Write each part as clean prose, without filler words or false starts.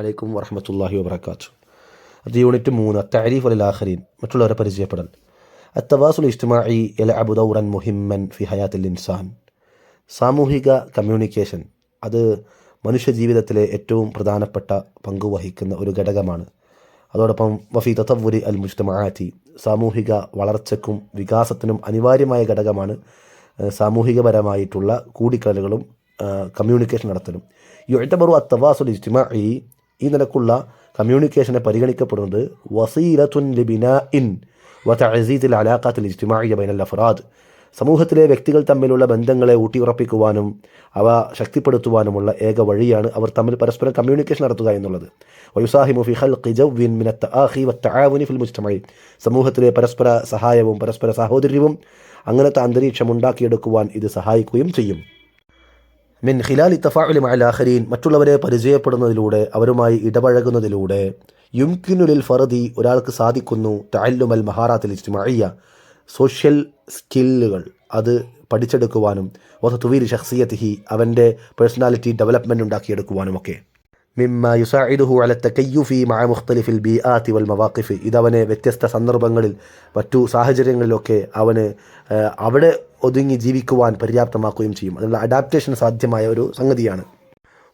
അലൈക്കും വറഹ്മത്തുള്ളാഹി വബറകാതുഹു. അത് യൂണിറ്റ് 3 തഅരീഫ് അൽ ആഖരീൻ, മറ്റുള്ളവരെ പരിചയപ്പെടൽ. അത്തവാസുൽ ഇജ്തിമാഇ യലഅബു ദൗറൻ മുഹിമ്മൻ ഫി ഹയാത്തിൽ ഇൻസാൻ. സാമൂഹിക കമ്മ്യൂണിക്കേഷൻ അത് മനുഷ്യജീവിതത്തിലെ ഏറ്റവും പ്രധാനപ്പെട്ട പങ്ക് വഹിക്കുന്ന ഒരു ഘടകമാണ്. അതോടൊപ്പം വഫി തതവ്വുരി അൽ മുജ്തമആത്തി, സാമൂഹിക വളർച്ചയ്ക്കും വികാസത്തിനും അനിവാര്യമായ ഘടകമാണ് സാമൂഹികപരമായിട്ടുള്ള കൂടിക്കലകളും കമ്മ്യൂണിക്കേഷൻ നടത്തലും. യുഅ്തബറു അത്തവാസുൽ ഇജ്തിമാഇ, ഈ നിലക്കുള്ള കമ്മ്യൂണിക്കേഷനെ പരിഗണിക്കപ്പെടുന്നത് വസീലത്തുൻ ലിബിനാഇൻ വതഅസീസിൽ അലാഖാത്തിൽ ഇജ്തിമാഇയ്യ ബൈനൽ അഫ്റാദ്, സമൂഹത്തിലെ വ്യക്തികൾ തമ്മിലുള്ള ബന്ധങ്ങളെ ഊട്ടിയുറപ്പിക്കുവാനും അവ ശക്തിപ്പെടുത്തുവാനുമുള്ള ഏക വഴിയാണ് അവർ തമ്മിൽ പരസ്പരം കമ്മ്യൂണിക്കേഷൻ നടത്തുക എന്നുള്ളത്. വയുസാഹിമു ഫി ഖൽഖി ജവ്വിൻ മിന അത്തആഖി വത്തആവുനി ഫിൽ മുജ്തമഇ, സമൂഹത്തിലെ പരസ്പര സഹായവും പരസ്പര സഹോദര്യവും അങ്ങനത്തെ അന്തരീക്ഷം ഉണ്ടാക്കിയെടുക്കുവാൻ ഇത് സഹായിക്കുകയും ചെയ്യും. മിൻ ഖിലാലി തഫാഉലി മഅൽ ആഖരീൻ, മറ്റുള്ളവരെ പരിചയപ്പെടുന്നതിലൂടെ അവരുമായി ഇടപഴകുന്നതിലൂടെ യുംകിനു ലിൽ ഫർദി, ഒരാൾക്ക് സാധിക്കുന്നു തഅല്ലുമൽ മഹാറാത്തിൽ ഇജ്തിമാഇയ്യ, സോഷ്യൽ സ്കില്ലുകൾ അത് പഠിച്ചെടുക്കുവാനും വതത്വീരി ശഖ്സിയതിഹി, അവൻ്റെ പേഴ്സണാലിറ്റി ഡെവലപ്മെൻറ്റ് ഉണ്ടാക്കിയെടുക്കുവാനുമൊക്കെ. മിമ്മ യുസാഇദുഹു അല തകയ്യുഫി മഅ മുഖ്തലിഫിൽ ബീആത്തി വൽ മവാഖിഫ്, ഇതവനെ വ്യത്യസ്ത സന്ദർഭങ്ങളിൽ മറ്റു സാഹചര്യങ്ങളിലൊക്കെ അവന് അവിടെ ഒതുങ്ങി ജീവിക്കുവാൻ പര്യാപ്തമാക്കുകയും ചെയ്യും. അതിനുള്ള അഡാപ്റ്റേഷൻ സാധ്യമായ ഒരു സംഗതിയാണ്.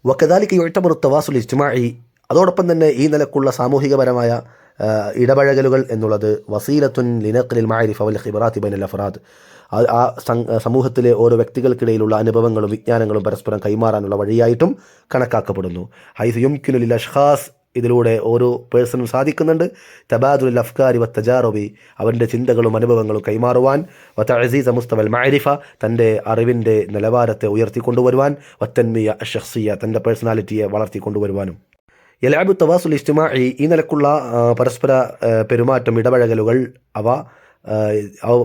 വകദാലിക യുഅ്തബറു തവാസുൽ ഇജ്തിമാഇ, അതോടൊപ്പം തന്നെ ഈ നിലക്കുള്ള സാമൂഹികപരമായ ഇടപഴകലുകൾ എന്നുള്ളത് വസീലത്തുൻ ലിനഖ്ലിൽ മഅരിഫ വൽ ഖിബറാത്തി ബൈനൽ അഫ്റാദ്, ആ സമൂഹത്തിലെ ഓരോ വ്യക്തികൾക്കിടയിലുള്ള അനുഭവങ്ങളും വിജ്ഞാനങ്ങളും പരസ്പരം കൈമാറാനുള്ള വഴിയായിട്ടും കണക്കാക്കപ്പെടുന്നു. ഹൈസു യുംകിനു ലിൽ അഷ്ഖാസ്, ഇതിലൂടെ ഓരോ പേഴ്സണും സാധിക്കുന്നുണ്ട് തബാദുൽ അഫ്കാരി വത്തജാറുബി, അവൻ്റെ ചിന്തകളും അനുഭവങ്ങളും കൈമാറുവാൻ, വതഅസീസ മുസ്തവൽ മഅരിഫ, തൻ്റെ അറിവിൻ്റെ നിലവാരത്തെ ഉയർത്തിക്കൊണ്ടുവരുവാൻ, വത്തൻമിയ അഷ്ഖസിയ, തൻ്റെ പേഴ്സണാലിറ്റിയെ വളർത്തിക്കൊണ്ടുവരുവാനും. യലഅബു തവാസുൽ ഇജ്തിമാഇ, ഈ നിലക്കുള്ള പരസ്പര പെരുമാറ്റം ഇടപഴകലുകൾ അവ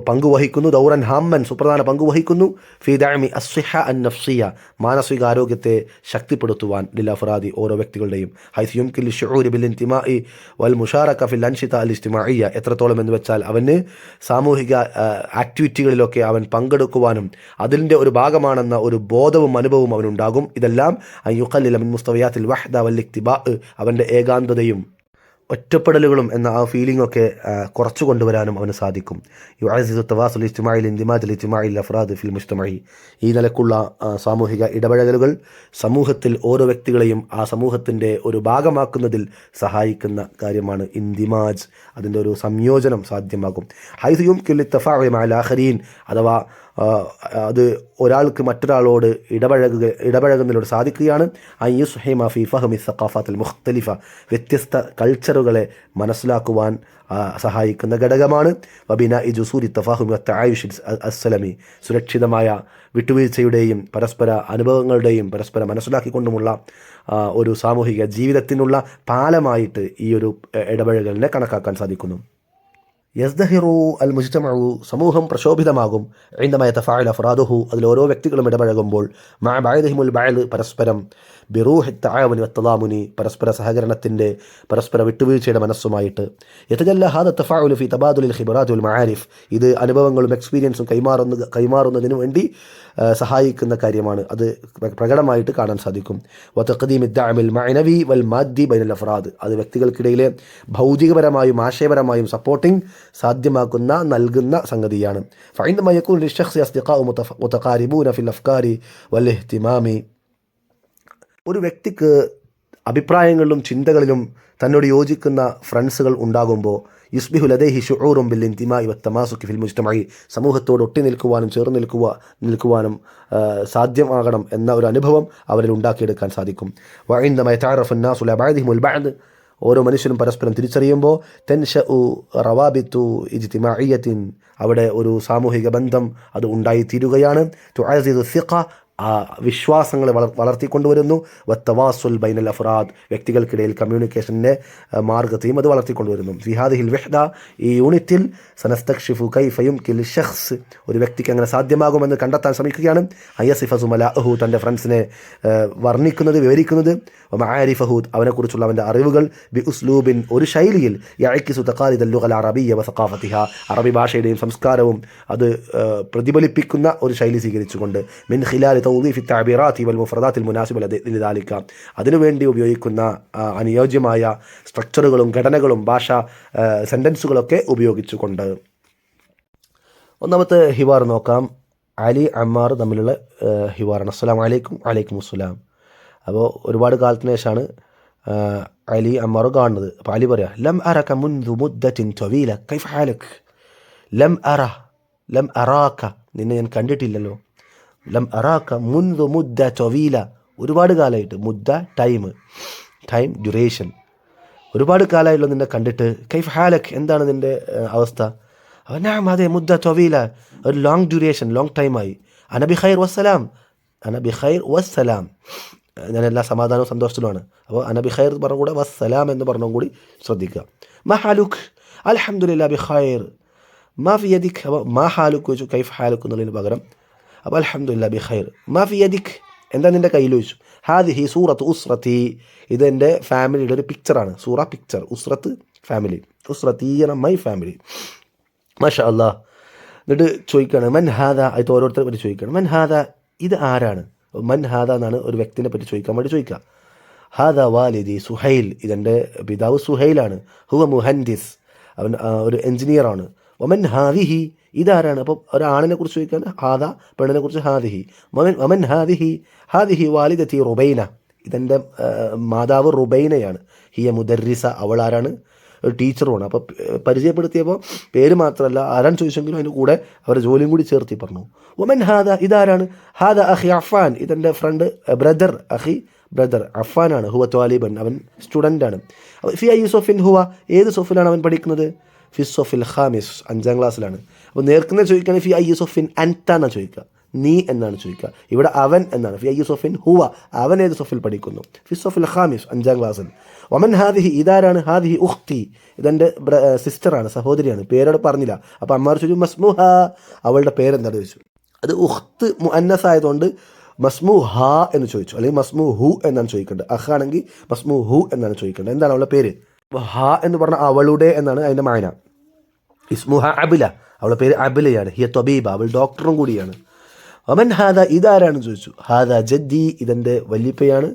പങ്കുവഹിക്കുന്നു ദൗറൻ ഹാമ്മൻ, സുപ്രധാന പങ്കുവഹിക്കുന്നു ഫി ദഅമി അസ്സിഹ അൻ നഫ്സിയ, മാനസികാരോഗ്യത്തെ ശക്തിപ്പെടുത്തുവാൻ ലിൽ അഫ്റാദി, ഓരോ വ്യക്തികളുടെയും. ഹൈസു യുംകിൻ ലിശ്ശുഊരി ബിൽ ഇന്തിമാഇ വൽ മുശാറക ഫിൽ അൻശിത അൽ ഇജ്തിമാഇയ്യ, എത്രത്തോളം എന്ന് വെച്ചാൽ അവന് സാമൂഹിക ആക്ടിവിറ്റികളിലൊക്കെ അവൻ പങ്കെടുക്കുവാനും അതിൻ്റെ ഒരു ഭാഗമാണെന്ന ഒരു ബോധവും അനുഭവവും അവനുണ്ടാകും. ഇതെല്ലാം അൻ യുഖല്ലില മിൻ മുസ്തവയാത്തിൽ വഹ്ദ വൽ ഇക്തിബാ, അവൻ്റെ ഏകാന്തതയും ഒറ്റപ്പെടലുകളും എന്ന ആ ഫീലിംഗൊക്കെ കുറച്ചു കൊണ്ടുവരാനും അവന് സാധിക്കും. യുഅസിസു തവാസുൽ ഇജ്തിമാഇൽ ഇൻദിമാജ് ഇജ്തിമാഇൽ അഫ്റാദ് ഫിൽ മുജ്തമഇ, ഈ നിലക്കുള്ള സാമൂഹിക ഇടപഴകലുകൾ സമൂഹത്തിൽ ഓരോ വ്യക്തികളെയും ആ സമൂഹത്തിൻ്റെ ഒരു ഭാഗമാക്കുന്നതിൽ സഹായിക്കുന്ന കാര്യമാണ്. ഇൻദിമാജ്, അതിൻ്റെ ഒരു സംയോജനം സാധ്യമാകും. ഹൈസു യുംകിനു ലിത്തഫാഉ മഅൽ ആഖരീൻ, അഥവാ അത് ഒരാൾക്ക് മറ്റൊരാളോട് ഇടപഴകുന്നതിലൂടെ സാധിക്കുകയാണ്. അയ്യുസ്ഹിമ ഫി ഫഹ്മി സഖാഫാത്തിൽ മുഖ്തലിഫ, വ്യത്യസ്ത കൾച്ചറുകളെ മനസ്സിലാക്കുവാൻ സഹായിക്കുന്ന ഘടകമാണ്. വബിന ഇജുസൂരി തഫാഹും വത്തആയുഷ് അസ്സലമി, സുരക്ഷിതമായ വിട്ടുവീഴ്ചയുടെയും പരസ്പര അനുഭവങ്ങളുടെയും പരസ്പരം മനസ്സിലാക്കിക്കൊണ്ടുമുള്ള ഒരു സാമൂഹിക ജീവിതത്തിനുള്ള പാലമായിട്ട് ഈ ഒരു ഇടപഴകലിനെ കണക്കാക്കാൻ സാധിക്കുന്നു. യസ്ദഹിറു അൽ മുജ്തമഉ, സമൂഹം പ്രശോഭിതമാകും. ഇൻദമ യതഫഅലു അഫ്റാദുഹു, അതിൽ ഓരോ വ്യക്തികളും ഇടപഴകുമ്പോൾ മഅ ബഅദിഹിമുൽ ബഅദ്, പരസ്പരം ബിറൂഹി തആവുനി വത്തളാമുനി, പരസ്പര സഹകരണത്തിൻ്റെ പരസ്പര വിട്ടുവീഴ്ചയുടെ മനസ്സുമായിട്ട്. യതജല്ല ഹാദ തഫഅലു ഫി തബാദുലിൽ ഖിബറാത്തി വൽ മആരിഫ്, ഇത് അനുഭവങ്ങളും എക്സ്പീരിയൻസും കൈമാറുന്നതിനു വേണ്ടി സഹായിക്കുന്ന കാര്യമാണ്. അത് പ്രകടമായിട്ട് കാണാൻ സാധിക്കും. വതഖദീമി ദഅമിൽ മഅനവി വൽ മാദ്ദി ബൈനൽ അഫ്റാദ്, അത് വ്യക്തികൾക്കിടയിലെ ഭൗതികപരമായും ആശയപരമായും സപ്പോർട്ടിംഗ് സാധ്യമാക്കുന്ന നൽകുന്ന സംഗതിയാണ്. ഫഇൻദമ യകൂനു ലിശ്ശഖ്സി അസ്ദിഖാഉ മുതഖാരിബൂന ഫിൽ അഫ്കാരി വൽ ഇഹ്തിമാമി, ഒരു വ്യക്തിക്ക് അഭിപ്രായങ്ങളിലും ചിന്തകളിലും തന്നോട് യോജിക്കുന്ന ഫ്രണ്ട്സുകൾ ഉണ്ടാകുമ്പോൾ യുസ്ബിഹു ലദൈഹി ശുഊറും ബിൽ ഇന്തിമാഇ വത്തമാസുകി ഫിൽ മുജ്തമഇ, സമൂഹത്തോട് ഒട്ടി നിൽക്കുവാനും ചേർന്ന് നിൽക്കുവാനും സാധ്യമാകണം എന്ന ഒരു അനുഭവം അവരിൽ ഉണ്ടാക്കിയെടുക്കാൻ സാധിക്കും. വഇൻദമ യതഅറഫു അന്നാസു ലാ ബഅദിഹിമുൽ ബഅദ്, ഓരോ മനുഷ്യനും പരസ്പരം തിരിച്ചറിയുമ്പോൾ തൻശഉ റവാബിത്തു ഇജ്തിമാഇയ്യത്തിൻ, അവിടെ ഒരു സാമൂഹിക ബന്ധം അത് ഉണ്ടായിത്തീരുകയാണ്. തുഅസിദു സിഖ, ആ വിശ്വാസങ്ങളെ വളർത്തിക്കൊണ്ടുവരുന്നു. വത്തവാസുൽ ബൈനൽ അഫ്റാദ്, വ്യക്തികൾക്കിടയിൽ കമ്മ്യൂണിക്കേഷൻ്റെ മാർഗത്തെയും അത് വളർത്തിക്കൊണ്ടുവരുന്നു. ഫി ഹാദിഹിൽ വഹ്ദ, ഈ യൂണിറ്റിൽ സനസ്തക്ഷിഫു കൈഫ യുംകിൻ ലിശ്ശഖ്സ്, ഒരു വ്യക്തിക്ക് അങ്ങനെ സാധ്യമാകുമെന്ന് കണ്ടെത്താൻ ശ്രമിക്കുകയാണ്. അയസിഫ സുമലാഅഹു, തൻ്റെ ഫ്രണ്ട്സിനെ വർണ്ണിക്കുന്നത് വിവരിക്കുന്നത്. വമആരിഫഹു, അവനെക്കുറിച്ചുള്ള അവൻ്റെ അറിവുകൾ. ബി ഉസ്ലൂബിൻ, ഒരു ശൈലിയിൽ. യഅക്കിസു തഖാലിദൽ ലുഗൽ അറബിയ്യ വസഖാഫതിഹ, അറബി ഭാഷയുടെയും സംസ്കാരവും അത് പ്രതിഫലിപ്പിക്കുന്ന ഒരു ശൈലി സ്വീകരിച്ചുകൊണ്ട്. മിൻ ഖിലാലി തൗദീഫി തഅബീറാത്തി വൽ മുഫ്രദാത്തിൽ മുനാസിബ ലിദാലിക, അതിനുവേണ്ടി ഉപയോഗിക്കുന്ന അനുയോജ്യമായ സ്ട്രക്ചറുകളും ഘടനകളും ഭാഷാ സെൻറ്റൻസുകളൊക്കെ ഉപയോഗിച്ചുകൊണ്ട്. ഒന്നാമത്തെ ഹിവാർ നോക്കാം. അലി അമ്മാർ തമ്മിലുള്ള ഹിവാറാണ്. അസ്സലാമു അലൈക്കും. വഅലൈക്കും അസ്സലാം. അപ്പോൾ ഒരുപാട് കാലത്തിന് ശേഷമാണ് അലി അമ്മാർ കാണുന്നത്. അപ്പോൾ അലി പറയാം, ലം അറക മുൻദു മുദ്ദത്തിൻ ത്വീല കൈഫ ഹാലക്. ലം അറാക, നിന്നെ ഞാൻ കണ്ടിട്ടില്ലല്ലോ. ലം അറാക മുൻദു മുദ്ദ ത്വീല, ഒരുപാട് കാലമായിട്ട്. മുദ്ദ ടൈം ഡ്യൂറേഷൻ, ഒരുപാട് കാലമായിട്ടുള്ള നിന്നെ കണ്ടിട്ട്. കൈഫ ഹാലക്, എന്താണ് നിൻ്റെ അവസ്ഥ? നാം അതെ, മുദ്ദ ത്വീല, ഒരു ലോങ് ഡ്യൂറേഷൻ, ലോങ് ടൈമായി. അന ബിഖൈർ വസ്സലാം, ഞാൻ എല്ലാ സമാധാനവും സന്തോഷത്തിലുമാണ്. അപ്പോൾ അന ബിഖൈർ പറഞ്ഞ കൂടെ വസ്സലാം എന്ന് പറഞ്ഞും കൂടി ശ്രദ്ധിക്കുക. മാ ഹാലുക്, അൽഹംദുലില്ലാ ബിഖൈർ. മാ ഫി യദിക്, അപ്പോൾ മാ ഹാലുക്ക് വെച്ചു, കൈഫ് ഹാലുക്ക് എന്നുള്ളതിന് പകരം അപ്പോൾ അൽഹംദുലില്ലാ ബിഖൈർ. മാ ഫി യദിക്, എന്താ നിൻ്റെ കയ്യിൽ വെച്ചു. ഹാദിഹി സൂറത്ത് ഉസ്രത്തി, ഇതെൻ്റെ ഫാമിലിയുടെ ഒരു പിക്ചറാണ്. സൂറ പിക്ചർ, ഉസ്രത്ത് ഫാമിലി, ഉസ്രത്തി മൈ ഫാമിലി. മാഷാ അല്ലാഹ്. എന്നിട്ട് ചോദിക്കുകയാണ് മൻ ഹാദ, അത് ഓരോരുത്തരെ പറ്റി ചോദിക്കുകയാണ്. മൻ ഹാദ, ഇത് ആരാണ്? മൻ ഹാദ എന്നാണ് ഒരു വ്യക്തിനെ പറ്റി ചോദിക്കാൻ വേണ്ടി ചോദിക്കുക. ഹാദ വാലിദി സുഹൈൽ, ഇതെൻ്റെ പിതാവ് സുഹൈലാണ്. ഹുവ മുഹന്ദിസ്, അവൻ ഒരു എൻജിനീയറാണ്. ഒമൻ ഹാദിഹി, ഇതാരാണ്? അപ്പോൾ ഒരാണിനെ കുറിച്ച് ചോദിക്കുകയാണ്. ഹാദ, പെണ്ണിനെ കുറിച്ച് ഹാദിഹി. ഒമൻ ഹാദിഹി വാലിദത്തി റുബൈന, ഇതെൻ്റെ മാതാവ് റുബൈനയാണ്. ഹിയ മുദർരിസ, അവൾ ആരാണ്? ഒരു ടീച്ചറുമാണ്. അപ്പോൾ പരിചയപ്പെടുത്തിയപ്പോൾ പേര് മാത്രമല്ല ആരാൻ ചോദിച്ചെങ്കിലും അതിൻ്റെ കൂടെ അവരുടെ ജോലിയും കൂടി ചേർത്തി പറഞ്ഞു. ഒമൻ ഹാദ, ഇതാരാണ്? ഹാദ അഖി അഫ്ഫാൻ, ഇതെൻ്റെ ഫ്രണ്ട് ബ്രദർ. അഖി ബ്രദർ അഫ്ഫാനാണ്. ഹുവ ത്വാലിബൻ, അവൻ സ്റ്റുഡൻ്റാണ്. ഫി അയ്യി സൊഫിൻ ഹുവ, ഏത് സൊഫിലാണ് അവൻ പഠിക്കുന്നത്? ഫി സൊഫിൽ ഖാമിസ്, 5ാം ക്ലാസ്സിലാണ്. അപ്പോൾ നേർക്കുന്ന ചോദിക്കുകയാണെങ്കിൽ ഫി അയ്യി സൊഫിൻ അൻത എന്നാണ് ചോദിക്കുക, നീ എന്നാണ് ചോദിക്കുക. ഇവിടെ അവൻ എന്നാണ്. ഫി അയ്യി സൊഫിൻ ഹുവ, അവൻ ഏത് സൊഫിൽ പഠിക്കുന്നു? ഫി സൊഫിൽ ഖാമിസ്, 5ാം ക്ലാസ്സിൽ. ഒമൻ ഹാദിഹി, ഇതാരാണ്? ഹാദിഹി ഉഖ്തി, ഇതെൻ്റെ സിസ്റ്ററാണ്, സഹോദരിയാണ്. പേരോട് പറഞ്ഞില്ല. അപ്പോൾ അമ്മാർ ചോദിച്ചു മസ്മുഹ, അവളുടെ പേരെന്താണെന്ന് ചോദിച്ചു. അത് ഉഖ്ത് മുഅന്നസ് ആയതുകൊണ്ട് മസ്മു ഹ എന്ന് ചോദിച്ചു, അല്ലെങ്കിൽ മസ്മു ഹു എന്നാണ് ചോദിക്കേണ്ടത്. അഹാണെങ്കിൽ മസ്മു ഹു എന്നാണ് ചോദിക്കേണ്ടത്. എന്താണ് അവളുടെ പേര്? ഹ എന്ന് പറഞ്ഞാൽ അവളുടെ എന്നാണ് അതിൻ്റെ മായന. ഇസ്മുഹ അബില, അവളുടെ പേര് അബിലയാണ്. ഹിയ ത്വബീബ, അവൾ ഡോക്ടറും കൂടിയാണ്. ഒമൻ ഹാദ, ഇതാരാണെന്ന് ചോദിച്ചു. ഹാദ ജദ്ദി, ഇതെൻ്റെ വല്യപ്പയാണ്,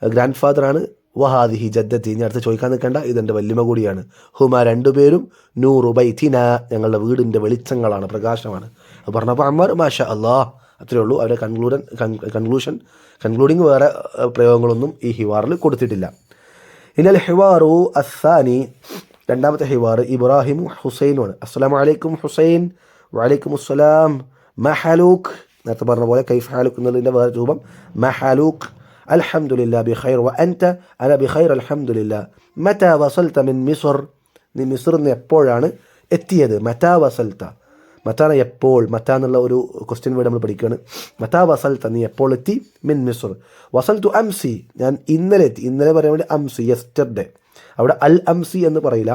ഗ്രാൻഡ് ഫാദറാണ്. വഹാദിഹി ജദ്ദത്തി, ഇനി അടുത്ത് ചോദിക്കാൻ നിൽക്കേണ്ട, ഇതെൻ്റെ വല്യമ്മ കൂടിയാണ്. ഹുമ, രണ്ടുപേരും നൂറു ബൈത്തിന, ഞങ്ങളുടെ വീടിൻ്റെ വെളിച്ചങ്ങളാണ്, പ്രകാശമാണ്. അത് പറഞ്ഞപ്പോൾ അമ്മാർ മാഷാ അല്ലാഹ്, അത്രയേ ഉള്ളൂ. അവരുടെ കൺക്ലൂഡിങ് വേറെ പ്രയോഗങ്ങളൊന്നും ഈ ഹിവാറിൽ കൊടുത്തിട്ടില്ല. ഇനൽ ഹിവാറു അസ്സാനി, രണ്ടാമത്തെ ഹിവാർ ഇബ്രാഹിം ഹുസൈനുമാണ്. അസ്സലാമു അലൈക്കും ഹുസൈൻ. വഅലൈക്കും അസ്സലാം. മഹലൂക്ക്, നേരത്തെ പറഞ്ഞ പോലെ കൈഫ് ഹാലുക്ക് എന്നുള്ളതിൻ്റെ വേറെ രൂപം മഹലൂക്ക്. അൽഹംദുലില്ലാ ബിഖൈർ വ അൻത. അന ബിഖൈർ അൽഹംദുലില്ലാ. മതാ വസൽത മിൻ മിസ്ർ, നീ മിസ്റിൽ നിന്ന് എപ്പോഴാണ് എത്തിയത്? മതാ വസൽത, മതാന എപ്പോൾ, മതാ എന്നുള്ള ഒരു ക്വസ്റ്റ്യൻ വേർഡ് നമ്മൾ പഠിക്കുകയാണ്. മതാ വസൽത, നീ എപ്പോൾ എത്തി? മിൻ മിസ്ർ. വസൽതു അംസി, ഞാൻ ഇന്നലെ എത്തി. ഇന്നലെ പറയാൻ വേണ്ടി അംസി, യെസ്റ്റർഡേ. അവിടെ അൽ അംസി എന്ന് പറയില്ല.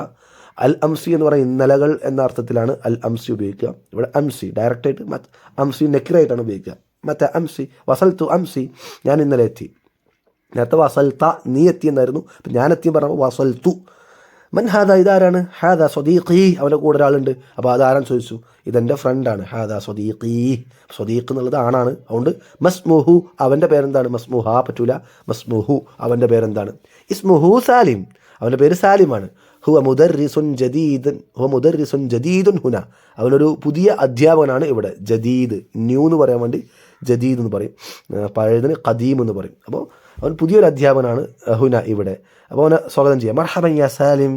അൽ അംസി എന്ന് പറയുന്ന ഇന്നലകൾ എന്ന അർത്ഥത്തിലാണ് അൽ അംസി ഉപയോഗിക്കുക. ഇവിടെ അംസി ഡയറക്റ്റായിട്ട് അംസി നെക്കിറായിട്ടാണ് ഉപയോഗിക്കുക. മറ്റേ അംസി, വസൽത്തു അംസി, ഞാൻ ഇന്നലെ എത്തി. നേരത്തെ വസൽത്ത, നീ എത്തി എന്നായിരുന്നു. അപ്പം ഞാൻ എത്തി പറഞ്ഞപ്പോൾ വസൽത്തു. മൻ ഹാദ, ഇതാരാണ്? ഹാദ സ്വദീഖി, അവൻ്റെ കൂടെ ഒരാളുണ്ട്. അപ്പോൾ അതാരാന്ന് ചോദിച്ചു. ഇതെൻ്റെ ഫ്രണ്ടാണ്. ഹാദ സ്വദീഖി, സ്വദീഖ് എന്നുള്ളത് ആണാണ്. അതുകൊണ്ട് മസ്മുഹു, അവൻ്റെ പേരെന്താണ്? മസ്മുഹ പറ്റൂല, മസ്മുഹു, അവൻ്റെ പേരെന്താണ്? ഇസ്മുഹു സാലിം, അവൻ്റെ പേര് സാലിമാണ്. ഹുവ മുദർരിസുൻ ജദീദുൻ ഹുന, അവനൊരു പുതിയ അധ്യാപകനാണ് ഇവിടെ. ജദീദ്, ന്യൂ എന്ന് പറയാൻ വേണ്ടി ജദീദ് എന്ന് പറയും, പഴയതിന് ഖദീം എന്ന് പറയും. അപ്പോൾ അവൻ പുതിയൊരു അധ്യാപകനാണ് ഹുന ഇവിടെ. അപ്പോൾ അവനെ സ്വാഗതം ചെയ്യാം. മർഹബൻ യാ സാലിം,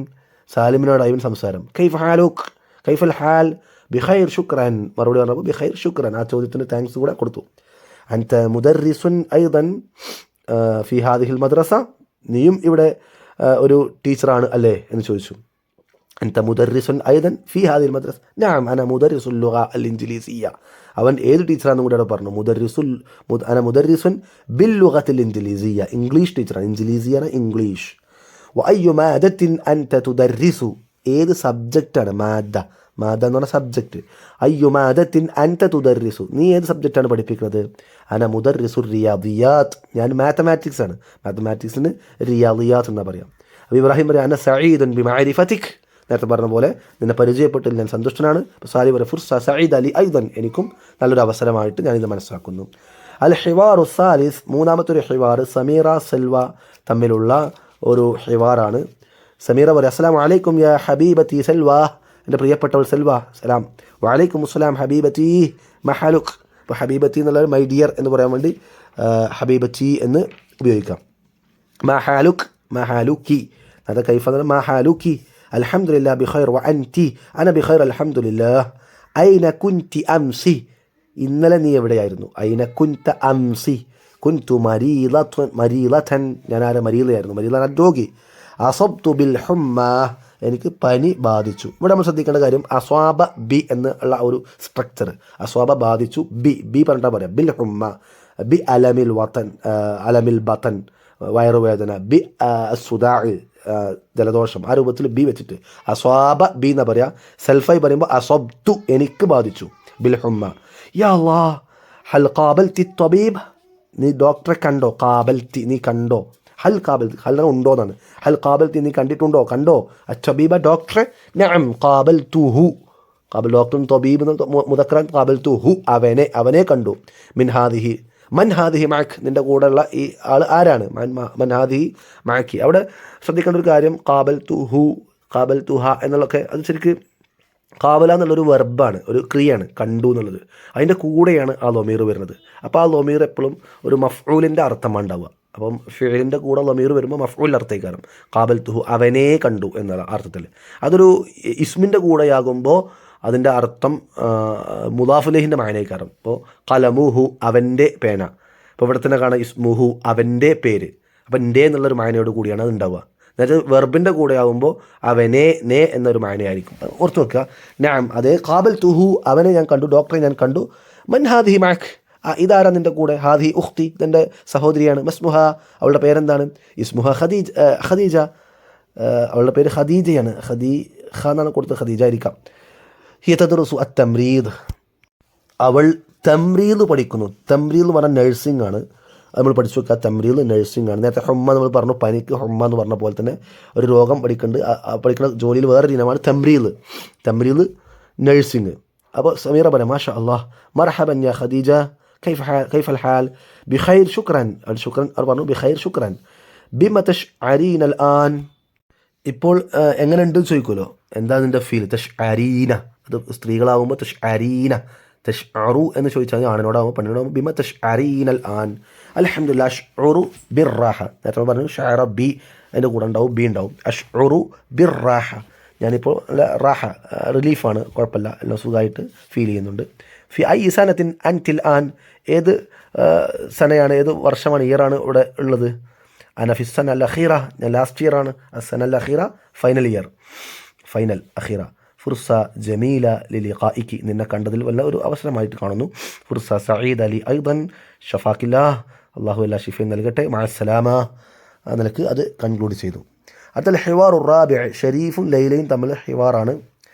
സാലിമിനോടായി സംസാരം. കൈഫ് ഹാലുക്, കൈഫൽ ഹാൽ? ബിഖൈർ ശുക്രൻ, മറുപടി പറഞ്ഞപ്പോൾ ബിഖൈർ ശുക്രൻ. ആ ചോദ്യത്തിന് താങ്ക്സ് കൂടെ കൊടുത്തു. അൻത മുദർരിസുൻ ഐദൻ ഫി ഹാദിഹിൽ മദ്രസ, നീയും ഇവിടെ ഒരു ടീച്ചറാണ് അല്ലേ എന്ന് ചോദിച്ചു. അൻത മുദർരിസുൻ ഐദൻ ഫി ഹാദിഹിൽ മദ്രസ? നഅം അന മുദർരിസുൽ ലുഗ അൽ ഇൻജിലീസിയ്യ. അവൻ ഏത് ടീച്ചറാണെന്നും കൂടെ അവിടെ പറഞ്ഞു. അന മുദർരിസുൻ ബിൽ ലുഗത്തിൽ ഇൻജിലീസിയ്യ, ഇംഗ്ലീഷ് ടീച്ചറാണ്. ഇൻജിലീസിയാണ് ഇംഗ്ലീഷ്. വഅയ്യു മാദത്തിൻ അൻത തുദർരിസു, ഏത് സബ്ജക്റ്റാണ്? മാദ എന്ന് പറഞ്ഞാൽ സബ്ജക്റ്റ്. അയ്യു മാദത്തിൻ അൻത തുദർരിസു, നീ ഏത് സബ്ജക്റ്റാണ് പഠിപ്പിക്കുന്നത്? അന മുദർരിസു റിയാദിയാത്ത്, ഞാൻ മാത്തമാറ്റിക്സ് ആണ്. മാത്തമാറ്റിക്സിന് റിയാദിയാത്ത് എന്നാ പറയാം. അപ്പോൾ ഇബ്രാഹിം പറയാം അന സഈദുൻ ബിമഅരിഫതിക്, നേരത്തെ പറഞ്ഞ പോലെ നിന്നെ പരിചയപ്പെട്ടിൽ ഞാൻ സന്തുഷ്ടനാണ്. അപ്പോൾ സാലി പറയാം ഫുർസ സഈദ് അലി ഐദൻ, എനിക്കും നല്ലൊരു അവസരമായിട്ട് ഞാനിത് മനസ്സിലാക്കുന്നു. അൽ ഹിവാറു സാലിസ്, മൂന്നാമത്തെ ഒരു ഹിവാർ സമീറ സെൽവ തമ്മിലുള്ള ഒരു ഹിവാറാണ്. സമീറ പറയും, അസ്സലാമു അലൈക്കും യാ ഹബീബത്തി സെൽവ, എൻ്റെ പ്രിയപ്പെട്ടവൾ സെൽവ. സലാം. വഅലൈക്കും അസ്സലാം ഹബീബത്തി മഹാലുഖ്. ഇപ്പോൾ ഹബീബത്തി എന്നുള്ളത് മൈ ഡിയർ എന്ന് പറയാൻ വേണ്ടി ഹബീബത്തി എന്ന് ഉപയോഗിക്കാം. മഹാലുഖ്, മഹാലുക്കി. അത് കൈഫ മഹാലുക്കി. അൽഹംദുലില്ലാ ബിഖൈർ വ അൻതി. അന ബിഖൈർ അൽഹംദുലില്ലാ. ഐന കുൻതി അംസി, ഇന്നലെ നീ എവിടെയായിരുന്നു? ഐന കുൻത അംസി. കുൻതു മരീലതൻ, ഞാൻ ആരെ മരീലയായിരുന്നു. മരീല രോഗി. അസബ്തു ബിൽ ഹുമ്മ, എനിക്ക് പനി ബാധിച്ചു. ഇവിടെ നമ്മൾ ശ്രദ്ധിക്കേണ്ട കാര്യം അസ്വാബ ബി എന്നുള്ള ഒരു സ്ട്രക്ചർ. അസ്വാബ ബാധിച്ചു, ബി പറഞ്ഞിട്ടാൽ പറയാം. ബിൽ ഹുമ്മ, ബി അലമിൽ വതൻ, അലമിൽ ബതൻ വയറുവേദന, ബി സുദാ ജലദോഷം, ആ രൂപത്തിൽ ബി വെച്ചിട്ട് അസ്വാബ ബി എന്ന് പറയാം. സെൽഫായി പറയുമ്പോൾ അസബ്തു, എനിക്ക് ബാധിച്ചു. ബിൽ ഹുമ്മ. യാ അല്ലാഹ് ഹൽ ഖാബൽതി തബീബ്, നീ ഡോക്ടറെ കണ്ടോ? ഖാബൽതി, നീ കണ്ടോ? ഹൽ ഖാബൽതി, ഹൽ ഉണ്ടോ എന്നാണ്. ഹൽ ഖാബൽതി, നീ കണ്ടിട്ടുണ്ടോ? കണ്ടോ? അത്തബീബ, ഡോക്ടറെ. നഅം ഖാബൽതുഹു, ഖാബൽ ഡോക്ടർ തബീബ് മുദക്കറൻ. ഖാബൽതുഹു, അവനെ കണ്ടു. മിൻ ഹാദിഹി, മൻ ഹാദിഹി മഅക്, നിൻ്റെ കൂടെയുള്ള ഈ ആൾ ആരാണ്? മൻ ഹാദിഹി മഅകി. അവിടെ ശ്രദ്ധിക്കേണ്ട ഒരു കാര്യം ഖാബൽതുഹു, ഖാബൽതുഹ എന്നുള്ളതൊക്കെ അത് ശരിക്ക് കാബല എന്നുള്ളൊരു വെർബാണ്, ഒരു ക്രിയയാണ് കണ്ടു എന്നുള്ളത്. അതിൻ്റെ കൂടെയാണ് ആ ലൊമീർ വരുന്നത്. അപ്പോൾ ആ ലൊമീർ എപ്പോഴും ഒരു മഫ്ഊലിൻ്റെ അർത്ഥമാണ് ഉണ്ടാവുക. അപ്പം ഫിഅലിൻ്റെ കൂടെ ലൊമീർ വരുമ്പോൾ മഫ്ഊലിൻ്റെ അർത്ഥേക്കാരം. ഖാബൽതുഹു, അവനെ കണ്ടു എന്നുള്ള അർത്ഥത്തിൽ. അതൊരു ഇസ്മിൻ്റെ കൂടെയാകുമ്പോൾ അതിൻ്റെ അർത്ഥം മുദാഫുലഹിൻ്റെ മാനേക്കാരം. ഇപ്പോൾ ഖലമുഹു, അവൻ്റെ പേന. ഇപ്പോൾ ഇവിടെ തന്നെ കാണാം ഇസ്മുഹു, അവൻ്റെ പേര്. അപ്പം എൻ്റെ എന്നുള്ളൊരു മാനയോട് കൂടിയാണ് അത് ഉണ്ടാവുക. എന്നുവെച്ചാൽ വെർബിൻ്റെ കൂടെ ആകുമ്പോൾ അവനെ നേ എന്നൊരു മാനയായിരിക്കും. ഓർത്ത് വെക്കുക. നഅം, അതേ ഖാബൽതുഹു, അവനെ ഞാൻ കണ്ടു, ഡോക്ടറെ ഞാൻ കണ്ടു. മൻ ഹാദിഹി മഅക്, ഇതാരാ നിൻ്റെ കൂടെ? ഹാദിഹി ഉഖ്തി, ഇതെൻ്റെ സഹോദരിയാണ്. മസ്മുഹ, അവളുടെ പേരെന്താണ്? ഇസ്മുഹ ഖദീജ, അവളുടെ പേര് ഖദീജയാണ്. ഖദീഖ എന്നാണ് കൊടുത്തത്, ഖദീജ ആയിരിക്കാം. ഹിയ തദ്റുസു അത്തംരീദ്, അവൾ തംരീദ് പഠിക്കുന്നു. തംരീദ് എന്ന് പറഞ്ഞാൽ നഴ്സിംഗ് ആണ്. നമ്മൾ പഠിച്ചു വെക്കുക. തംരീദ് നഴ്സിംഗ് ആണ്. നേരത്തെ ഹുമ്മ നമ്മൾ പറഞ്ഞു, പനിക്ക് ഹുമ്മ എന്ന് പറഞ്ഞ പോലെ തന്നെ ഒരു രോഗം പഠിക്കുന്ന ജോലിയിൽ വേറൊരു ഇനമാണ് തംരീദ്. തംരീദ് നഴ്സിംഗ്. അപ്പോൾ സമീറ പറയാം, മാഷാ അല്ലാഹ് മർഹബൻ യാ ഖദീജ, കൈഫൽ ഹാൽ? ബിഖൈർ ശുക്രൻ. ശുക്രൻ അവർ പറഞ്ഞു, ബിഖൈർ ശുക്രൻ. ബിമ തശ്അരീന അൽ ആൻ, ഇപ്പോൾ എങ്ങനെയുണ്ട് ചോദിക്കുമല്ലോ. എന്താ നിൻ്റെ ഫീൽ? തശ്അരീന, അത് സ്ത്രീകളാകുമ്പോൾ തശ്അരീന. തശ്അറു എന്ന് ചോദിച്ചാൽ ആണിനോടാകുമ്പോൾ പെണ്ണിനോടാകുമ്പോൾ ബിമ തശ്അരീനൽ ആൻ. അൽഹംദുലില്ലാ അശ്ഉറു ബിർറാഹ. നേരത്തെ പറഞ്ഞു ഷഅറ ബി, അതിൻ്റെ കൂടെ ഉണ്ടാവും ബി ഉണ്ടാവും. അശ്ഉറു ബിർറാഹ, ഞാനിപ്പോൾ നല്ല റാഹ, റിലീഫാണ്, കുഴപ്പമില്ല, എല്ലാം സുഖമായിട്ട് ഫീൽ ചെയ്യുന്നുണ്ട്. ഫി ഐ സനത്തിൻ അൻതിൽ ആൻ, ഏത് സനയാണ്, ഏത് വർഷമാണ്, ഇയറാണ് ഇവിടെ ഉള്ളത്? അനഫിസൻ അൽ അഖീറ, ഞാൻ ലാസ്റ്റ് ഇയറാണ്. അസൻ അൽ അഖീറ, ഫൈനൽ ഇയർ, ഫൈനൽ അഖീറ. ഫുർസ ജമീല ലിലിഖായിക്ക്, നിന്നെ കണ്ടതിൽ വല്ല ഒരു അവസരമായിട്ട് കാണുന്നു. ഫുർസ സഈദ അലി ഐദൻ ഷഫാക്കില്ലാ, അള്ളാഹു എല്ലാ ഷിഫയും നൽകട്ടെ. മഅസ്സലാമ, ആ നിലക്ക് അത് കൺക്ലൂഡ് ചെയ്തു. അടുത്ത ഹിവാറു റാബിഅ, ഷരീഫും ലൈലയും തമ്മിൽ ഹിവാറാണ്.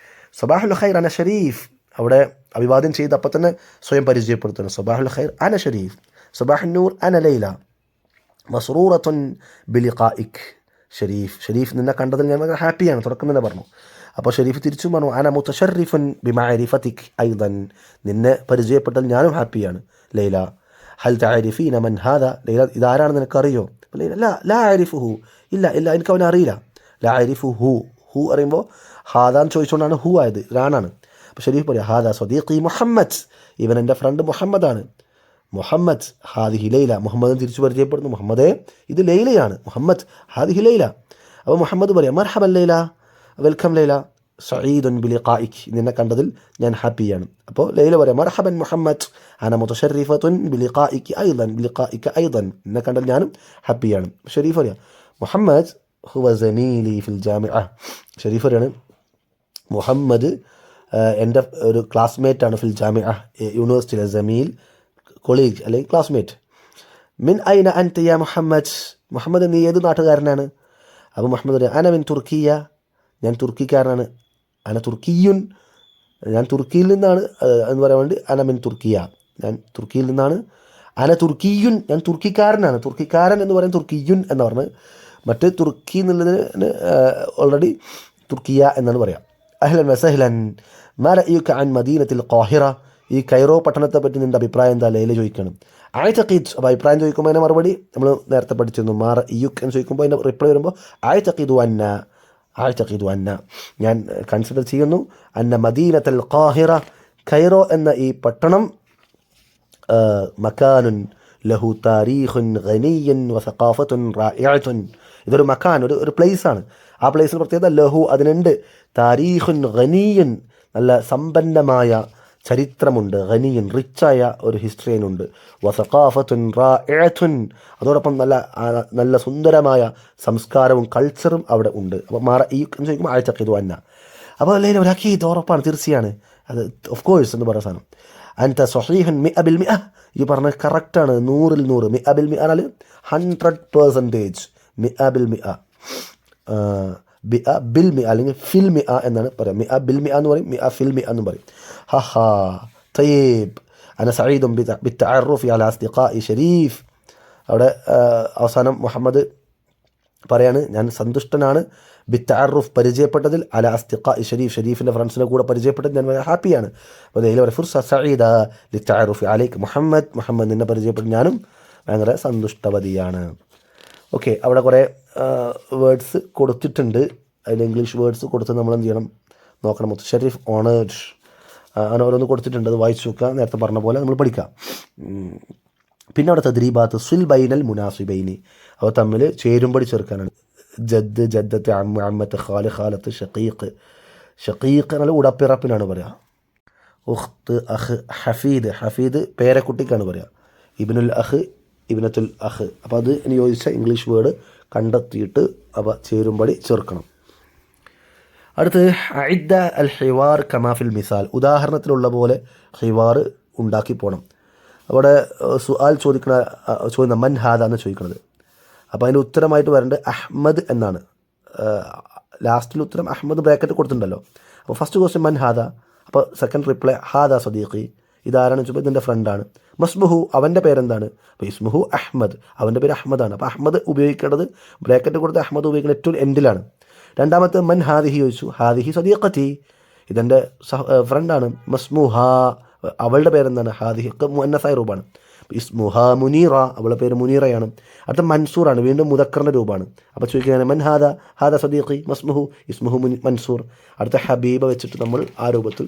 സബാഹുൽ ഖൈർ അന ഷരീഫ്, അവിടെ അഭിവാദ്യം ചെയ്ത് അപ്പം തന്നെ സ്വയം പരിചയപ്പെടുത്തുന്നു. സബാഹുൽ ഖൈർ അന ഷരീഫ്, സബാഹുൻ നൂർ അന ലൈല, മസ്റൂറത്തുൻ ബിലിഖായിക് ഷരീഫ്. ഷരീഫ്, നിന്നെ കണ്ടതിൽ ഞാൻ വളരെ ഹാപ്പിയാണ്, തുടക്കം തന്നെ പറഞ്ഞു. അപ്പോൾ ഷരീഫ് തിരിച്ചു പറഞ്ഞു, അന മുതശർരിഫുൻ ബിമഅരിഫതിക് ഐദൻ, നിന്നെ പരിചയപ്പെട്ടാൽ ഞാനും ഹാപ്പിയാണ്. ലൈല, ഹൽ തഅരിഫീന മൻ ഹാദ, ലൈല ഇതാരാണ് നിനക്കറിയോ? ലൈല ലാ അരിഫുഹു, ഇല്ല എനിക്ക് അവനെ അറിയില്ല. ലാ അരിഫുഹു, ഹു അറിയുമ്പോൾ ഹാദാന്ന് ചോദിച്ചുകൊണ്ടാണ് ഹു ആയത്, റാണാണ്. അപ്പോൾ ഷരീഫ് പറയാം, ഹാദ സ്വദീഖി മുഹമ്മദ്, ഇവൻ എൻ്റെ ഫ്രണ്ട് മുഹമ്മദാണ്. മുഹമ്മദ് ഹാദിഹി ലൈല, മുഹമ്മദിനെ തിരിച്ചു പരിചയപ്പെടുന്നു. മുഹമ്മദേ, ഇത് ലൈലയാണ്. മുഹമ്മദ് ഹാദിഹി ലൈല. അപ്പോൾ മുഹമ്മദ് പറയാം, മർഹബൻ ലൈല, വെൽക്കം ലൈല, സഈദുൻ ബിലിഖായിക്, നിന്നെ കണ്ടതിൽ ഞാൻ ഹാപ്പിയാണ്. അപ്പോൾ ലൈല പറയാം, മർഹബൻ മുഹമ്മദ്, അന മുതശർരിഫത്തുൻ ബിലിഖായിക ഐദൻ, നിന്നെ കണ്ടതിൽ ഞാനും ഹാപ്പിയാണ്. ഷരീഫ് പറയാം, മുഹമ്മദ് ഹുവ സമീലി ഫിൽ ജാമിഅ, ഷരീഫ് പറയാണ്, മുഹമ്മദ് എൻ്റെ ഒരു ക്ലാസ്മേറ്റാണ്. ഫിൽ ജാമിഅ, യൂണിവേഴ്സിറ്റിയിലെ സമീൽ, കൊളീഗ് അല്ലെങ്കിൽ ക്ലാസ്മേറ്റ്. മിൻ ഐന അൻത യാ മുഹമ്മദ്, മുഹമ്മദ് നീ ഏത് നാട്ടുകാരനാണ്? അപ്പോൾ മുഹമ്മദ് പറയാം, അന മിൻ തുർക്കിയ, ഞാൻ തുർക്കിക്കാരനാണ്. അന തുർക്കിയുൻ, ഞാൻ തുർക്കിയിൽ നിന്നാണ് എന്ന് പറയാൻ വേണ്ടി അന മിൻ തുർക്കിയ, ഞാൻ തുർക്കിയിൽ നിന്നാണ്. അന തുർക്കിയുൻ, ഞാൻ തുർക്കിക്കാരനാണ്. തുർക്കിക്കാരൻ എന്ന് പറയാൻ തുർക്കിയുൻ എന്ന് പറഞ്ഞ്, മറ്റ് തുർക്കി എന്നുള്ളതിന് ഓൾറെഡി തുർക്കിയ എന്നാണ് പറയാം. അഹ്ലൻ വസഹ്ലൻ, മാ റഅയുക അൻ മദീനത്തിൽ ഖാഹിറ, ഈ കൈറോ പട്ടണത്തെ പറ്റി നിൻ്റെ അഭിപ്രായം എന്താ? ലൈല ചോദിക്കണം. ആയതഖീദ്, അപ്പോൾ അഭിപ്രായം ചോദിക്കുമ്പോൾ അതിൻ്റെ മറുപടി നമ്മൾ നേരത്തെ പഠിച്ചിരുന്നു. മാ റഅയ്യുക് എന്ന് ചോദിക്കുമ്പോൾ അതിൻ്റെ റിപ്ലൈ വരുമ്പോൾ ആയതഖീദു അന്ന ഞാൻ കൺസിഡർ ചെയ്യുന്നു അന്ന മദീനത്തുൽ ഖാഹിറ, കൈറോ എന്ന ഈ പട്ടണം മക്കാനുൻ ലഹു താരീഖുൻ ഗനിയ്യൻ വസഖാഫത്തുൻ റായിഅത്തുൻ, ഇതൊരു മക്കാൻ, ഒരു പ്ലേസാണ്. ആ പ്ലേസിന് പ്രത്യേകത ലഹു, അതിനുണ്ട് താരീഖുൻ ഗനിയ്യൻ, നല്ല സമ്പന്നമായ ചരിത്രമുണ്ട്, ഗനിയൻ റിച്ചായ ഒരു ഹിസ്റ്ററി അതിനുണ്ട്, വസഖാഫത്തുൻ റായിഅത്തുൻ, അതോടൊപ്പം നല്ല സുന്ദരമായ സംസ്കാരവും കൾച്ചറും അവിടെ ഉണ്ട്. അപ്പോൾ മാറ ഈ എന്ന് ചോദിക്കുമ്പോൾ ആയതഖീദു അന്ന, അപ്പോൾ അല്ലെങ്കിൽ ഒരു അഖീദ് ഉറപ്പാണ്, തീർച്ചയാണ്, അത് ഓഫ് കോഴ്സ് എന്ന് പറയുന്ന സാധനം. അൻത സ്വഹീഹുൻ മിഅ ബിൽ മിഅ, ഈ പറഞ്ഞത് കറക്റ്റാണ്, 100% മിഅ ബിൽ മിഅ എന്നാൽ 100%, മിഅ ബിൽ മിഅ, ബിഅ ബിൽ മിഅ അല്ലെങ്കിൽ ഫിൽ മിഅ എന്നാണ് പറയുക. മിഅ ബിൽ മിഅ എന്ന് പറയും, മിഅ ഫിൽ മിഅ എന്നും പറയും. ഹാ തയ്യബ് അന സഈദുൻ ബിത്തഅറുഫി അലാ അസ്ദിഖാഇ ഷരീഫ്, അവിടെ അവസാനം മുഹമ്മദ് പറയാണ് ഞാൻ സന്തുഷ്ടനാണ്, ബിത്തഅറുഫ് പരിചയപ്പെട്ടതിൽ, അല അസ്ദിഖാഇ ഷരീഫ് ഷരീഫിൻ്റെ ഫ്രണ്ട്സിനെ കൂടെ പരിചയപ്പെട്ടത് ഞാൻ വളരെ ഹാപ്പിയാണ്. അപ്പോൾ അതിൽ പറയും ഫുർസ സഈദ ലിത്തഅറുഫി അലൈക്ക് മുഹമ്മദ് നിന്നെ പരിചയപ്പെട്ട് ഞാനും ഭയങ്കര സന്തുഷ്ടവതിയാണ്. ഓക്കെ, അവിടെ കുറേ വേർഡ്സ് കൊടുത്തിട്ടുണ്ട്, അതിൽ ഇംഗ്ലീഷ് വേർഡ്സ് കൊടുത്ത് നമ്മൾ എന്ത് ചെയ്യണം നോക്കണം. മുത്തശരീഫ് ഓണേഡ് അങ്ങനെ ഓരോന്ന് കൊടുത്തിട്ടുണ്ട്, അത് വായിച്ചു നോക്കുക, നേരത്തെ പറഞ്ഞ പോലെ നമ്മൾ പഠിക്കാം. പിന്നെ അവിടെ തദ്രീബാത്ത് സുൽ ബൈനൽ മുനാസിബൈനി, അവ തമ്മിൽ ചേരുംപടി ചേർക്കാനാണ്. ജദ് ജദ്ദത്ത് അമ്മ അമ്മത്ത് ഖാല് ഖാലത്ത് ഷഖീഖ് എന്നാൽ ഉടപ്പിറപ്പിനാണ് പറയുക. ഉഖ്ത് അഖ് ഹഫീദ് പേരക്കുട്ടിക്കാണ് പറയുക. ഇബ്നുൽ അഖ് ഇബ്നത്തുൽ അഖ്, അപ്പോൾ അത് ഇനി യോജിച്ച ഇംഗ്ലീഷ് വേർഡ് കണ്ടെത്തിയിട്ട് അവ ചേരുംപടി ചേർക്കണം. അടുത്ത് അഇദ്ദ അൽ ഹിവാർ കമാഫിൽ മിസാൽ, ഉദാഹരണത്തിലുള്ള പോലെ ഹിവാർ ഉണ്ടാക്കി പോകണം. അവിടെ സുആൽ ചോദിക്കുന്ന മൻ ഹാദ എന്ന് ചോദിക്കുന്നത്, അപ്പോൾ അതിൻ്റെ ഉത്തരമായിട്ട് വരേണ്ടത് അഹ്മദ് എന്നാണ്. ലാസ്റ്റിൽ ഉത്തരം അഹ്മദ് ബ്രാക്കറ്റ് കൊടുത്തിട്ടുണ്ടല്ലോ. അപ്പോൾ ഫസ്റ്റ് ക്വസ്റ്റ്യൻ മൻ ഹാദ, അപ്പോൾ സെക്കൻഡ് റിപ്ലൈ ഹാദ സദീഖി, ഇതാരാണെന്ന് വെച്ചപ്പോൾ ഇതിൻ്റെ ഫ്രണ്ടാണ്. മസ്മുഹു, അവൻ്റെ പേരെന്താണ്, അപ്പോൾ ഇസ്മുഹു അഹ്മദ്, അവൻ്റെ പേര് അഹ്മദാണ്. അപ്പോൾ അഹ്മദ് ഉപയോഗിക്കേണ്ടത് ബ്രാക്കറ്റ് കൊടുത്ത് അഹ്മദ് ഉപയോഗിക്കുന്നത് ഏറ്റവും എൻഡിലാണ്. രണ്ടാമത്തെ മൻ ഹാദിഹി ചോദിച്ചു, ഹാദിഹി സദീഖത്തി, ഇതെൻ്റെ ഫ്രണ്ടാണ്. മസ്മുഹ, അവളുടെ പേരെന്താണ്, ഹാദിഹി മുഅന്നസായ രൂപമാണ്. ഇസ്മുഹ മുനീറ, അവളുടെ പേര് മുനീറയാണ്. അടുത്ത മൻസൂറാണ്, വീണ്ടും മുദക്കറിൻ്റെ രൂപമാണ്. അപ്പോൾ ചോദിക്കുകയാണ് മൻ ഹാദ സദീഖി, മസ്മുഹു ഇസ്മുഹു മൻസൂർ. അടുത്ത ഹബീബ വെച്ചിട്ട് നമ്മൾ ആ രൂപത്തിൽ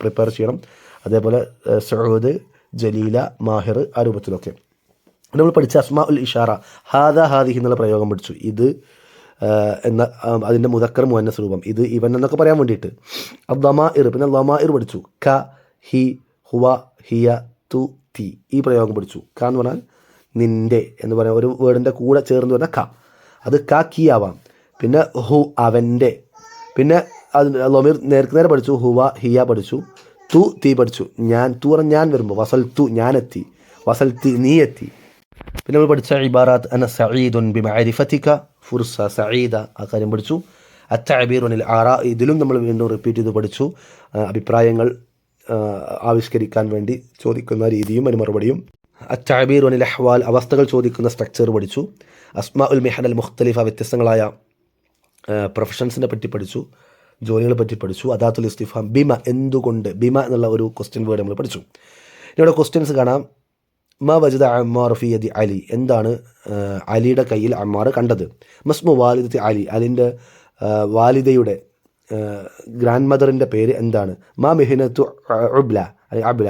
പ്രിപ്പയർ ചെയ്യണം. അതേപോലെ സഊദ്, ജലീല, മാഹിർ, ആ രൂപത്തിലൊക്കെ നമ്മൾ പഠിച്ച അസ്മാ ഉൽ ഇഷാറ, ഹാദ ഹാദിഹി എന്നുള്ള പ്രയോഗം പഠിച്ചു. ഇത് എന്ന അതിൻ്റെ മുദക്കർ മുഅന്നസ് രൂപം, ഇത് ഇവൻ എന്നൊക്കെ പറയാൻ വേണ്ടിയിട്ട്. ദമാഇർ, പിന്നെ ദമാഇർ പഠിച്ചു. ക, ഹി, ഹുവ, ഹിയ, തു, തി, ഈ പ്രയോഗം പഠിച്ചു. ക എന്ന് പറഞ്ഞാൽ നിൻ്റെ എന്ന് പറയാം, ഒരു വേർഡിൻ്റെ കൂടെ ചേർന്ന് പറഞ്ഞാൽ ക, അത് ക കി ആവാം. പിന്നെ ഹു, അവൻ്റെ, പിന്നെ അത് ലമീർ നേരെ പഠിച്ചു. ഹുവ, ഹിയ പഠിച്ചു. തു, തീ പഠിച്ചു. ഞാൻ, തു പറഞ്ഞാൽ ഞാൻ വരുമ്പോൾ വസൽ തു, ഞാനെത്തി, വസൽ തി, നീ എത്തി. പിന്നെ നമ്മൾ പഠിച്ച ഇബാറാത്ത് അന സഈദുൻ ബിമഅരിഫതിക, ഫുർസ സഈദ, ആ കാര്യം പഠിച്ചു. അത്തഅബീറുനിൽ ആറാ, ഇതിലും നമ്മൾ വീണ്ടും റിപ്പീറ്റ് ചെയ്ത് പഠിച്ചു. അഭിപ്രായങ്ങൾ ആവിഷ്കരിക്കാൻ വേണ്ടി ചോദിക്കുന്ന രീതിയും അതിന് മറുപടിയും. അത്തഅബീറുനിൽ അഹ്വാൽ, അവസ്ഥകൾ ചോദിക്കുന്ന സ്ട്രക്ചർ പഠിച്ചു. അസ്മാ ഉൽ മിഹൻ അൽ മുഖ്തലിഫ, വ്യത്യസ്തങ്ങളായ പ്രൊഫഷൻസിനെ പറ്റി പഠിച്ചു, ജോലികളെ പറ്റി പഠിച്ചു. അദാത്തുൽ ഇസ്തിഫാം, ബിമ, എന്തുകൊണ്ട്, ബിമ എന്നുള്ള ഒരു ക്വസ്റ്റ്യൻ വേർഡ് നമ്മൾ പഠിച്ചു. ഇവിടെ ക്വസ്റ്റ്യൻസ് കാണാം. മാ വജദ അമ്മാർ ഫി യദി അലി, എന്താണ് അലിയുടെ കയ്യിൽ അമ്മാർ കണ്ടത്. മസ്മു വാലിദത്തി അലി, അലിൻ്റെ വാലിദയുടെ ഗ്രാൻഡ് മദറിൻ്റെ പേര് എന്താണ്. മാ മിഹ്നത്തു ഉബ്ല,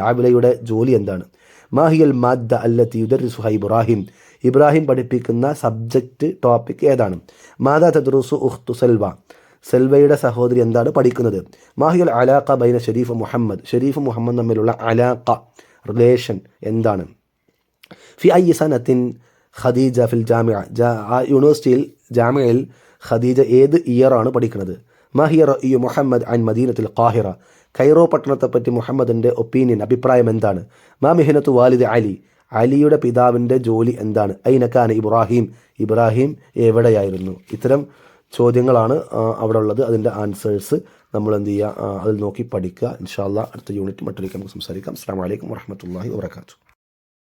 അബ്ലയുടെ ജോലി എന്താണ്. മാ ഹിയൽ മാദ്ദ അല്ലത്തി യുദർരിസുഹ ഇബ്രാഹിം, ഇബ്രാഹിം പഠിപ്പിക്കുന്ന സബ്ജക്റ്റ് ടോപ്പിക് ഏതാണ്. മാദാ തദ്റുസു ഉഖ്തു സൽവ, സെൽവയുടെ സഹോദരി എന്താണ് പഠിക്കുന്നത്. മാഹിയൽ അലാഖ ബൈന ഷരീഫ് മുഹമ്മദ്, ഷരീഫ് മുഹമ്മദ് തമ്മിലുള്ള അലാഖ, റിലേഷൻ എന്താണ്. ഫി ഐ സനത്തിൻ ഖദീജ ഫിൽ ജാമിഅ, യൂണിവേഴ്സിറ്റിയിൽ ജാമിഅയിൽ ഖദീജ ഏത് ഇയറാണ് പഠിക്കുന്നത്. മാഹിയ റഅ്യു മുഹമ്മദ് അൻ മദീനത്തുൽ ഖാഹിറ, കൈറോ പട്ടണത്തെപ്പറ്റി മുഹമ്മദിൻ്റെ ഒപ്പീനിയൻ, അഭിപ്രായം എന്താണ്. മാ മിഹ്നത്തു വാലിദ് അലി, അലിയുടെ പിതാവിൻ്റെ ജോലി എന്താണ്. ഐനക്കാന ഇബ്രാഹിം, ഇബ്രാഹിം എവിടെയായിരുന്നു. ഇത്തരം ചോദ്യങ്ങളാണ് അവിടെ ഉള്ളത്. അതിൻ്റെ ആൻസേഴ്സ് നമ്മൾ എന്ത് ചെയ്യുക, അതിൽ നോക്കി പഠിക്കുക. ഇൻഷാ അല്ലാഹ് അടുത്ത യൂണിറ്റ് മറ്റൊരിക്കൽ നമുക്ക് സംസാരിക്കാം. അസ്സലാമു അലൈക്കും വറഹ്മത്തുള്ളാഹി വബറകാതുഹു.